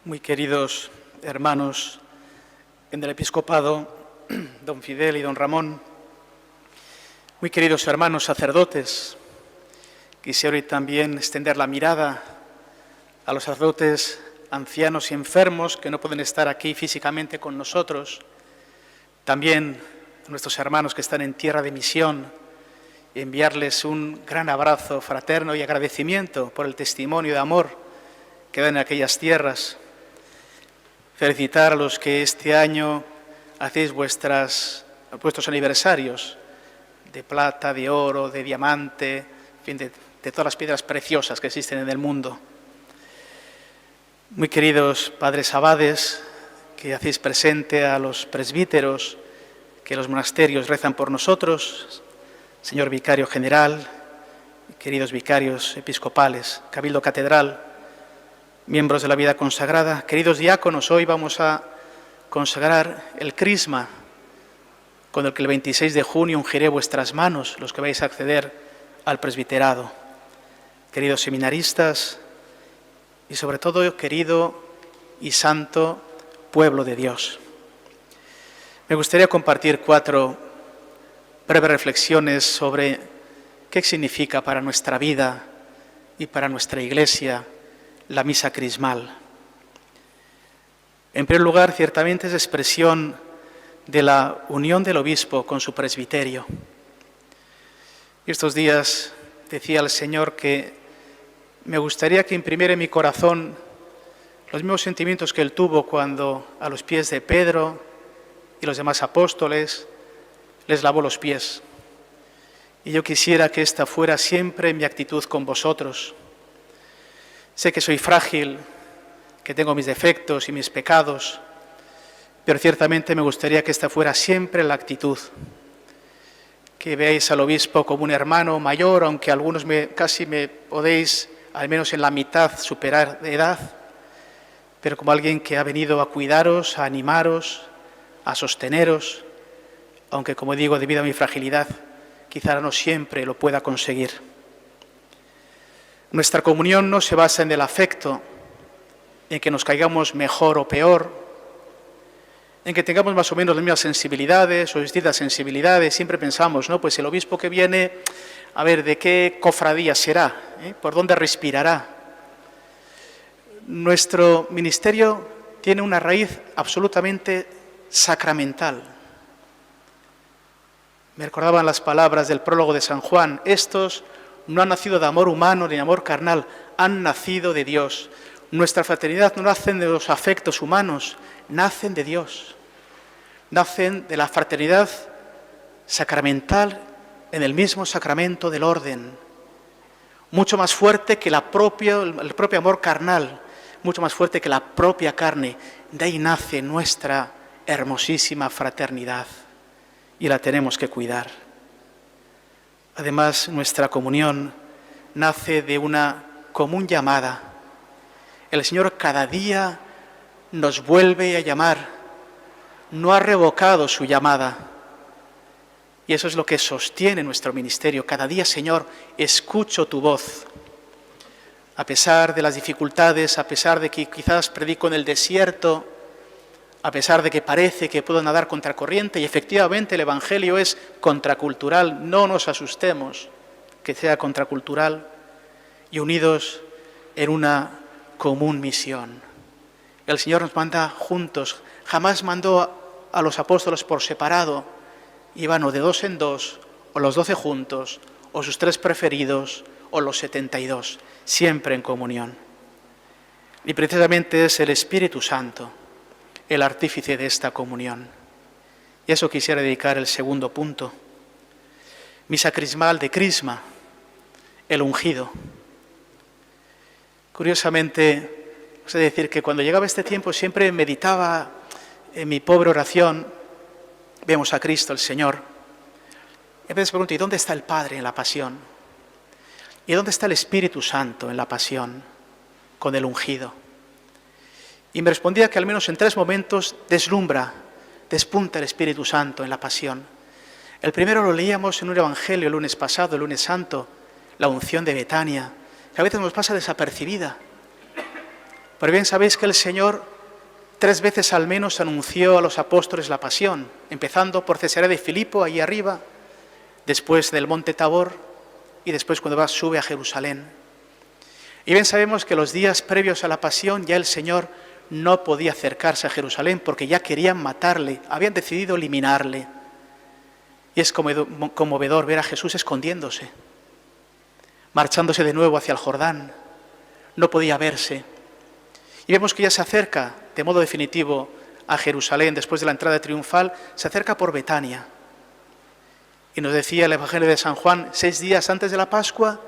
Muy queridos hermanos en el episcopado, don Fidel y don Ramón, muy queridos hermanos sacerdotes, quisiera hoy también extender la mirada a los sacerdotes ancianos y enfermos que no pueden estar aquí físicamente con nosotros, también a nuestros hermanos que están en tierra de misión, y enviarles un gran abrazo fraterno y agradecimiento por el testimonio de amor que dan en aquellas tierras. Felicitar a los que este año hacéis vuestros aniversarios de plata, de oro, de diamante, en fin, de todas las piedras preciosas que existen en el mundo. Muy queridos padres abades, que hacéis presente a los presbíteros, que los monasterios rezan por nosotros, señor vicario general, queridos vicarios episcopales, cabildo catedral, miembros de la vida consagrada, queridos diáconos, hoy vamos a consagrar el crisma con el que el 26 de junio ungiré vuestras manos, los que vais a acceder al presbiterado. Queridos seminaristas y sobre todo querido y santo pueblo de Dios. Me gustaría compartir 4 breves reflexiones sobre qué significa para nuestra vida y para nuestra Iglesia la misa crismal. En primer lugar, ciertamente es expresión de la unión del obispo con su presbiterio. Estos días decía al Señor que me gustaría que imprimiera en mi corazón los mismos sentimientos que Él tuvo cuando a los pies de Pedro y los demás apóstoles les lavó los pies. Y yo quisiera que esta fuera siempre mi actitud con vosotros. Sé que soy frágil, que tengo mis defectos y mis pecados, pero ciertamente me gustaría que esta fuera siempre la actitud. Que veáis al obispo como un hermano mayor, aunque algunos casi me podéis, al menos en la mitad, superar de edad, pero como alguien que ha venido a cuidaros, a animaros, a sosteneros, aunque, como digo, debido a mi fragilidad, quizá no siempre lo pueda conseguir. Nuestra comunión no se basa en el afecto, en que nos caigamos mejor o peor, en que tengamos más o menos las mismas sensibilidades o distintas sensibilidades. Siempre pensamos, ¿no? Pues el obispo que viene, a ver, ¿de qué cofradía será? ¿Por dónde respirará? Nuestro ministerio tiene una raíz absolutamente sacramental. Me recordaban las palabras del prólogo de San Juan: estos no han nacido de amor humano ni de amor carnal, han nacido de Dios. Nuestra fraternidad no nacen de los afectos humanos, nacen de Dios. Nacen de la fraternidad sacramental en el mismo sacramento del orden. Mucho más fuerte que el propio amor carnal, mucho más fuerte que la propia carne. De ahí nace nuestra hermosísima fraternidad y la tenemos que cuidar. Además, nuestra comunión nace de una común llamada. El Señor cada día nos vuelve a llamar, no ha revocado su llamada. Y eso es lo que sostiene nuestro ministerio. Cada día, Señor, escucho tu voz. A pesar de las dificultades, a pesar de que quizás predico en el desierto, a pesar de que parece que puedo nadar contracorriente, y efectivamente el Evangelio es contracultural, no nos asustemos que sea contracultural, y unidos en una común misión. El Señor nos manda juntos, jamás mandó a los apóstoles por separado, iban o de 2 en 2, o los 12 juntos, o sus 3 preferidos, o los 72, siempre en comunión. Y precisamente es el Espíritu Santo el artífice de esta comunión. Y a eso quisiera dedicar el segundo punto. Misa crismal de crisma, el ungido. Curiosamente, os he de decir que cuando llegaba este tiempo siempre meditaba en mi pobre oración, vemos a Cristo el Señor, y a veces pregunto, ¿y dónde está el Padre en la pasión? ¿Y dónde está el Espíritu Santo en la pasión, con el ungido? Y me respondía que al menos en 3 momentos despunta el Espíritu Santo en la pasión. El primero lo leíamos en un evangelio el lunes pasado, el lunes santo, la unción de Betania, que a veces nos pasa desapercibida. Pero bien sabéis que el Señor 3 veces al menos anunció a los apóstoles la pasión, empezando por Cesarea de Filipo, ahí arriba, después del monte Tabor y después cuando sube a Jerusalén. Y bien sabemos que los días previos a la pasión ya el Señor no podía acercarse a Jerusalén porque ya querían matarle, habían decidido eliminarle. Y es conmovedor ver a Jesús escondiéndose, marchándose de nuevo hacia el Jordán. No podía verse. Y vemos que ya se acerca de modo definitivo a Jerusalén después de la entrada triunfal, se acerca por Betania. Y nos decía el Evangelio de San Juan, 6 días antes de la Pascua,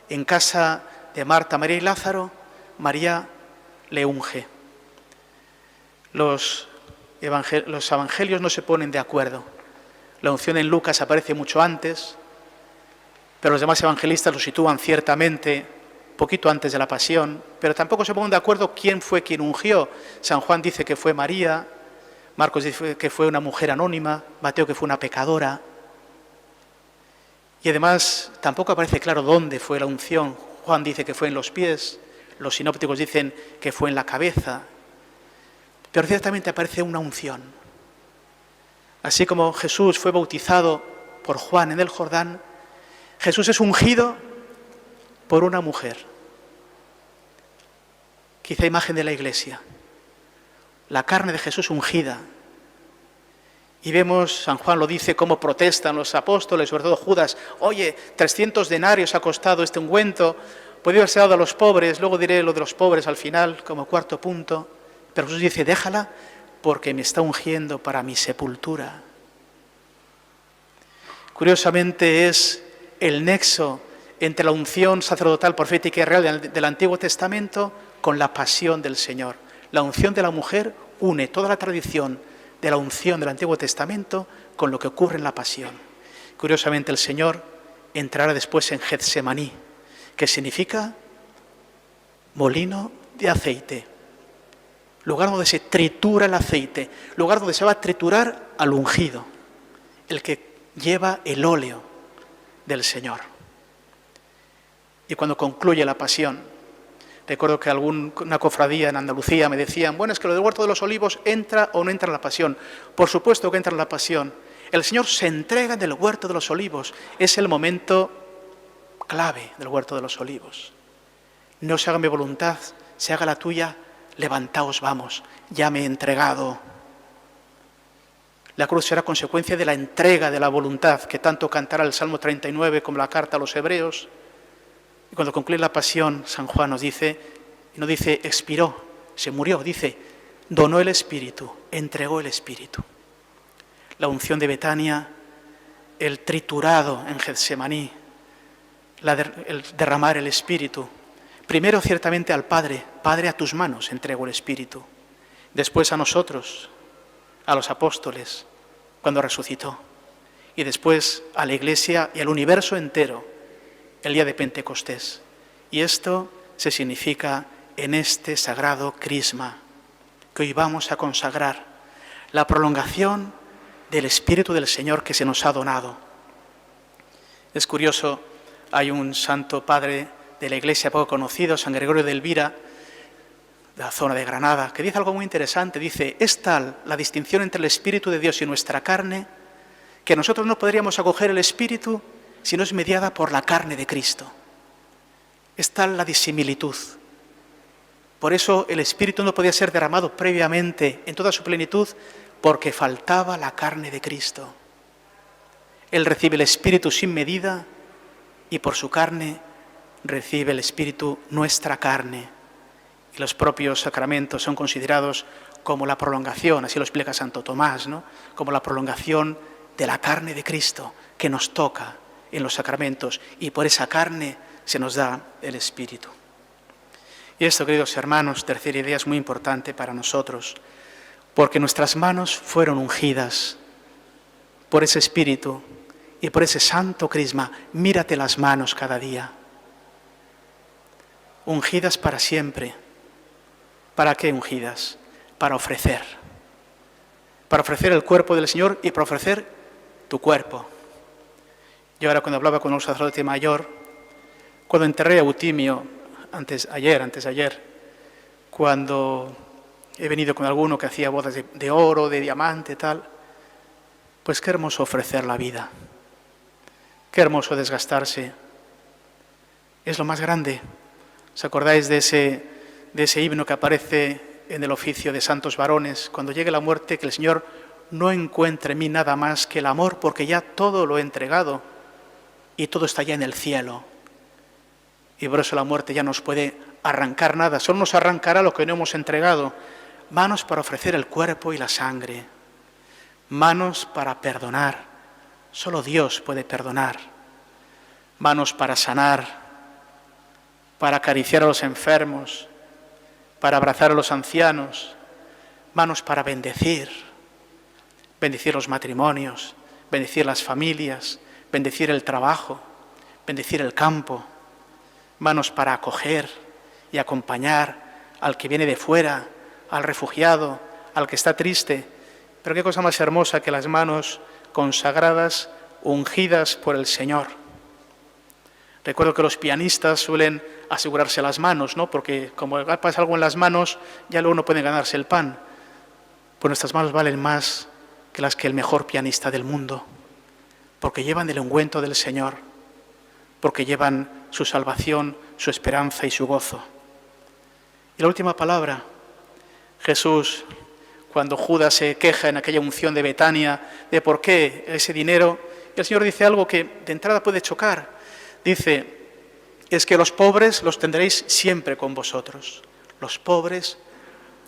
en casa de Marta, María y Lázaro, María le unge. Los evangelios no se ponen de acuerdo. La unción en Lucas aparece mucho antes, pero los demás evangelistas lo sitúan ciertamente poquito antes de la pasión, pero tampoco se ponen de acuerdo quién fue quien ungió. San Juan dice que fue María, Marcos dice que fue una mujer anónima, Mateo que fue una pecadora. Y además tampoco aparece claro dónde fue la unción. Juan dice que fue en los pies, los sinópticos dicen que fue en la cabeza, pero ciertamente aparece una unción. Así como Jesús fue bautizado por Juan en el Jordán, Jesús es ungido por una mujer, quizá imagen de la Iglesia, la carne de Jesús ungida. Y vemos, San Juan lo dice, cómo protestan los apóstoles, sobre todo Judas. Oye, 300 denarios ha costado este ungüento, podría haberse dado a los pobres, luego diré lo de los pobres al final, como cuarto punto. Pero Jesús dice, déjala porque me está ungiendo para mi sepultura. Curiosamente es el nexo entre la unción sacerdotal, profética y real del Antiguo Testamento con la pasión del Señor. La unción de la mujer une toda la tradición de la unción del Antiguo Testamento con lo que ocurre en la pasión. Curiosamente el Señor entrará después en Getsemaní, que significa molino de aceite, lugar donde se tritura el aceite, lugar donde se va a triturar al ungido, el que lleva el óleo del Señor. Y cuando concluye la pasión, recuerdo que una cofradía en Andalucía me decían, bueno, es que lo del Huerto de los Olivos entra o no entra en la pasión. Por supuesto que entra en la pasión. El Señor se entrega en el Huerto de los Olivos. Es el momento clave del Huerto de los Olivos. No se haga mi voluntad, se haga la tuya, levantaos, vamos, ya me he entregado. La cruz será consecuencia de la entrega de la voluntad, que tanto cantará el Salmo 39 como la carta a los Hebreos. Y cuando concluye la pasión, San Juan nos dice, y no dice expiró, se murió, dice donó el Espíritu, entregó el Espíritu. La unción de Betania, el triturado en Getsemaní, el derramar el Espíritu. Primero ciertamente al Padre, Padre, a tus manos entrego el Espíritu. Después a nosotros, a los apóstoles, cuando resucitó. Y después a la Iglesia y al universo entero, el día de Pentecostés. Y esto se significa en este sagrado crisma que hoy vamos a consagrar, la prolongación del Espíritu del Señor que se nos ha donado. Es curioso, hay un santo padre de la Iglesia poco conocido, San Gregorio de Elvira, de la zona de Granada, que dice algo muy interesante. Dice, es tal la distinción entre el Espíritu de Dios y nuestra carne, que nosotros no podríamos acoger el Espíritu si no es mediada por la carne de Cristo. Es tal la disimilitud. Por eso el Espíritu no podía ser derramado previamente en toda su plenitud, porque faltaba la carne de Cristo. Él recibe el Espíritu sin medida y por su carne recibe el Espíritu nuestra carne. Y los propios sacramentos son considerados como la prolongación, así lo explica Santo Tomás, ¿no? Como la prolongación de la carne de Cristo que nos toca en los sacramentos, y por esa carne se nos da el Espíritu. Y esto, queridos hermanos, tercera idea, es muy importante para nosotros, porque nuestras manos fueron ungidas por ese Espíritu y por ese santo crisma. Mírate las manos cada día, ungidas para siempre. ¿Para qué ungidas? Para ofrecer el cuerpo del Señor y para ofrecer tu cuerpo. Yo ahora, cuando hablaba con un sacerdote mayor, cuando enterré a Eutimio, antes ayer, cuando he venido con alguno que hacía bodas de oro, de diamante, tal, pues qué hermoso ofrecer la vida, qué hermoso desgastarse. Es lo más grande. ¿Os acordáis de ese himno que aparece en el oficio de santos varones? Cuando llegue la muerte, que el Señor no encuentre en mí nada más que el amor, porque ya todo lo he entregado y todo está ya en el cielo. Y por eso la muerte ya no nos puede arrancar nada, solo nos arrancará lo que no hemos entregado. Manos para ofrecer el cuerpo y la sangre, manos para perdonar, solo Dios puede perdonar, manos para sanar, para acariciar a los enfermos, para abrazar a los ancianos, manos para bendecir los matrimonios, bendecir las familias, bendecir el trabajo, bendecir el campo, manos para acoger y acompañar al que viene de fuera, al refugiado, al que está triste. Pero qué cosa más hermosa que las manos consagradas, ungidas por el Señor. Recuerdo que los pianistas suelen asegurarse las manos, ¿no? Porque como pasa algo en las manos, ya luego no pueden ganarse el pan. Pues nuestras manos valen más que las que el mejor pianista del mundo, porque llevan el ungüento del Señor, porque llevan su salvación, su esperanza y su gozo. Y la última palabra, Jesús, cuando Judas se queja en aquella unción de Betania de por qué ese dinero, el Señor dice algo que de entrada puede chocar. Dice, es que los pobres los tendréis siempre con vosotros. Los pobres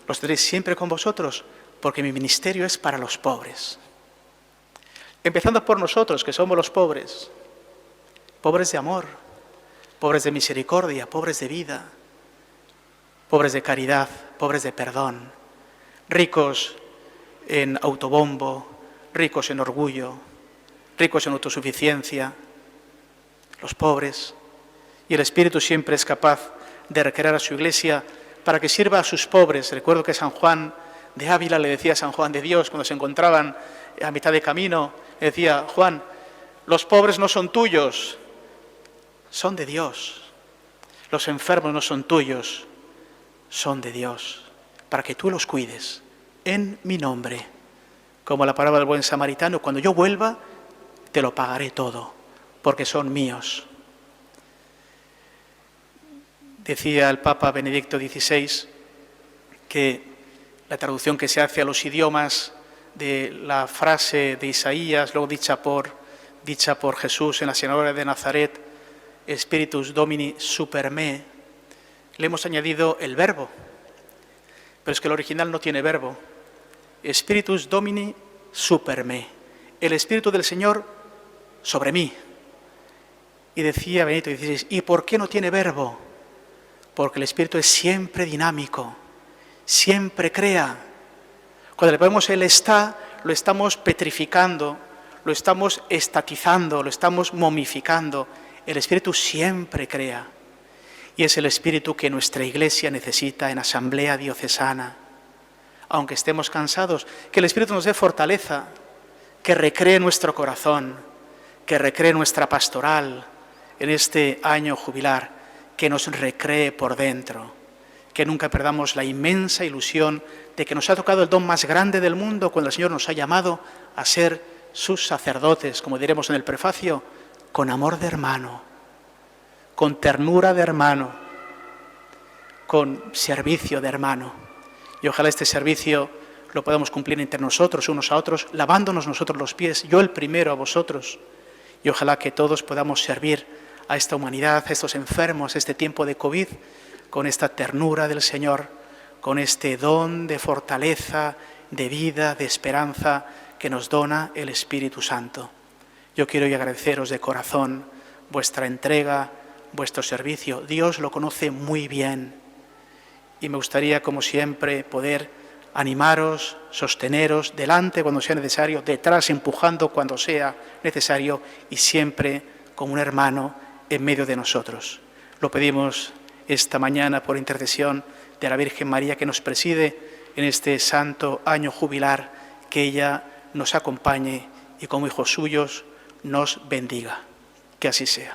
los tendréis siempre con vosotros, porque mi ministerio es para los pobres. Empezando por nosotros, que somos los pobres, pobres de amor, pobres de misericordia, pobres de vida, pobres de caridad, pobres de perdón, ricos en autobombo, ricos en orgullo, ricos en autosuficiencia, los pobres. Y el Espíritu siempre es capaz de recrear a su Iglesia para que sirva a sus pobres. Recuerdo que San Juan de Ávila le decía a San Juan de Dios, cuando se encontraban a mitad de camino, le decía, Juan, los pobres no son tuyos, son de Dios. Los enfermos no son tuyos, son de Dios, para que tú los cuides en mi nombre. Como la parábola del buen samaritano, cuando yo vuelva, te lo pagaré todo, porque son míos. Decía el Papa Benedicto XVI que la traducción que se hace a los idiomas de la frase de Isaías, luego dicha por Jesús en la sinagoga de Nazaret, Spiritus Domini super me, le hemos añadido el verbo, pero es que el original no tiene verbo. Spiritus Domini super me, el Espíritu del Señor sobre mí. Y decía Benedicto XVI, ¿y por qué no tiene verbo? Porque el Espíritu es siempre dinámico, siempre crea. Cuando le ponemos el está, lo estamos petrificando, lo estamos estatizando, lo estamos momificando. El Espíritu siempre crea. Y es el Espíritu que nuestra Iglesia necesita en asamblea diocesana. Aunque estemos cansados, que el Espíritu nos dé fortaleza, que recree nuestro corazón, que recree nuestra pastoral en este año jubilar, que nos recree por dentro, que nunca perdamos la inmensa ilusión de que nos ha tocado el don más grande del mundo cuando el Señor nos ha llamado a ser sus sacerdotes, como diremos en el prefacio, con amor de hermano, con ternura de hermano, con servicio de hermano. Y ojalá este servicio lo podamos cumplir entre nosotros, unos a otros, lavándonos nosotros los pies, yo el primero a vosotros. Y ojalá que todos podamos servir a esta humanidad, a estos enfermos, a este tiempo de COVID, con esta ternura del Señor, con este don de fortaleza, de vida, de esperanza que nos dona el Espíritu Santo. Yo quiero hoy agradeceros de corazón vuestra entrega, vuestro servicio. Dios lo conoce muy bien y me gustaría, como siempre, poder animaros, sosteneros, delante cuando sea necesario, detrás empujando cuando sea necesario y siempre como un hermano en medio de nosotros. Lo pedimos esta mañana por intercesión de la Virgen María que nos preside en este santo año jubilar, que ella nos acompañe y como hijos suyos nos bendiga. Que así sea.